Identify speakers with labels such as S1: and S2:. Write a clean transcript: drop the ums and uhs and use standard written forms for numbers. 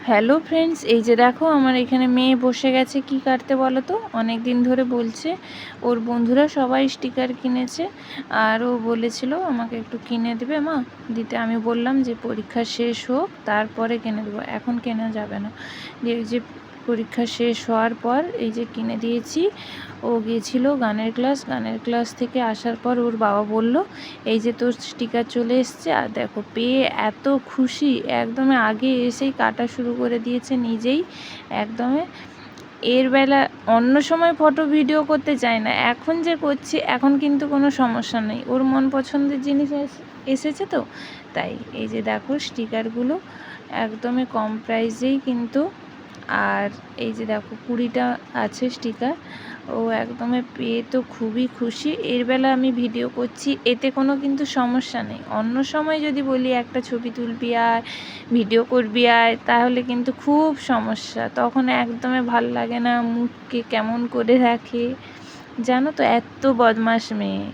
S1: Hello friends, এই যে দেখো আমার এখানে মেয়ে বসে গেছে কি কাটতে বলো তো। অনেক দিন ধরে বলছে ওর বন্ধুরা সবাই স্টিকার কিনেছে, আর ও বলেছিল আমাকে একটু কিনে দেবে মা। দিতে আমি বললাম যে পরীক্ষা শেষ হোক তারপরে কিনে দেবো, এখন কেনা যাবে না। যে পরীক্ষা শেষ হওয়ার পর এই যে কিনে দিয়েছি। ও গিয়েছিল গানের ক্লাস থেকে আসার পর ওর বাবা বলল এই যে তোর স্টিকার চলে এসছে। আর দেখো পেয়ে এত খুশি, একদমই আগে এসেই কাটা শুরু করে দিয়েছে নিজেই একদমই। এর বেলা অন্য সময় ফটো ভিডিও করতে চায় না, এখন যে করছি এখন কিন্তু কোনো সমস্যা নেই, ওর মন পছন্দের জিনিস এসেছে তো তাই। এই যে দেখো স্টিকারগুলো একদমই কম প্রাইসেই কিন্তু। আর এই যে দেখো 20টা আছে স্টিকার। ও একদমই পেয়ে তো খুবই খুশি। এর বেলা আমি ভিডিও করছি, এতে কোনো কিন্তু সমস্যা নেই। অন্য সময় যদি বলি একটা ছবি তুলবি আয়, ভিডিও করবি আয়, তাহলে কিন্তু খুব সমস্যা, তখন একদমই ভাল লাগে না, মুখকে কেমন করে রাখে জানো তো, এত বদমাশ মেয়ে।